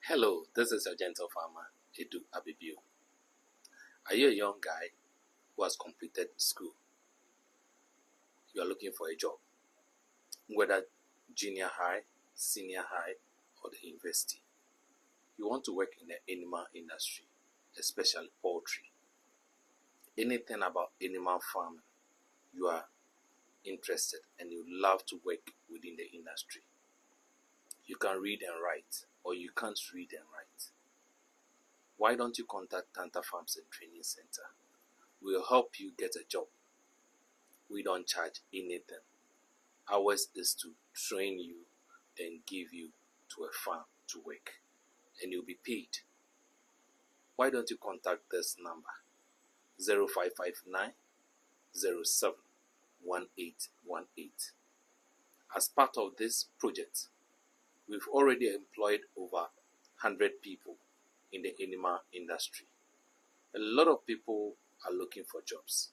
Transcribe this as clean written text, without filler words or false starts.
Hello, this is your gentle farmer, Edu Abibio. Are you a young guy who has completed school? You are looking for a job, whether junior high, senior high, or the university. You want to work in the animal industry, especially poultry. Anything about animal farming, you are interested and you love to work within the industry. You can read and write, or you can't read and write. Why don't you contact Tanta Farms and Training Center? We'll help you get a job. We don't charge anything. Ours is to train you and give you to a farm to work, and you'll be paid. Why don't you contact this number 0559 07 1818. As part of this project, we've already employed over 100 people in the animal industry. A lot of people are looking for jobs.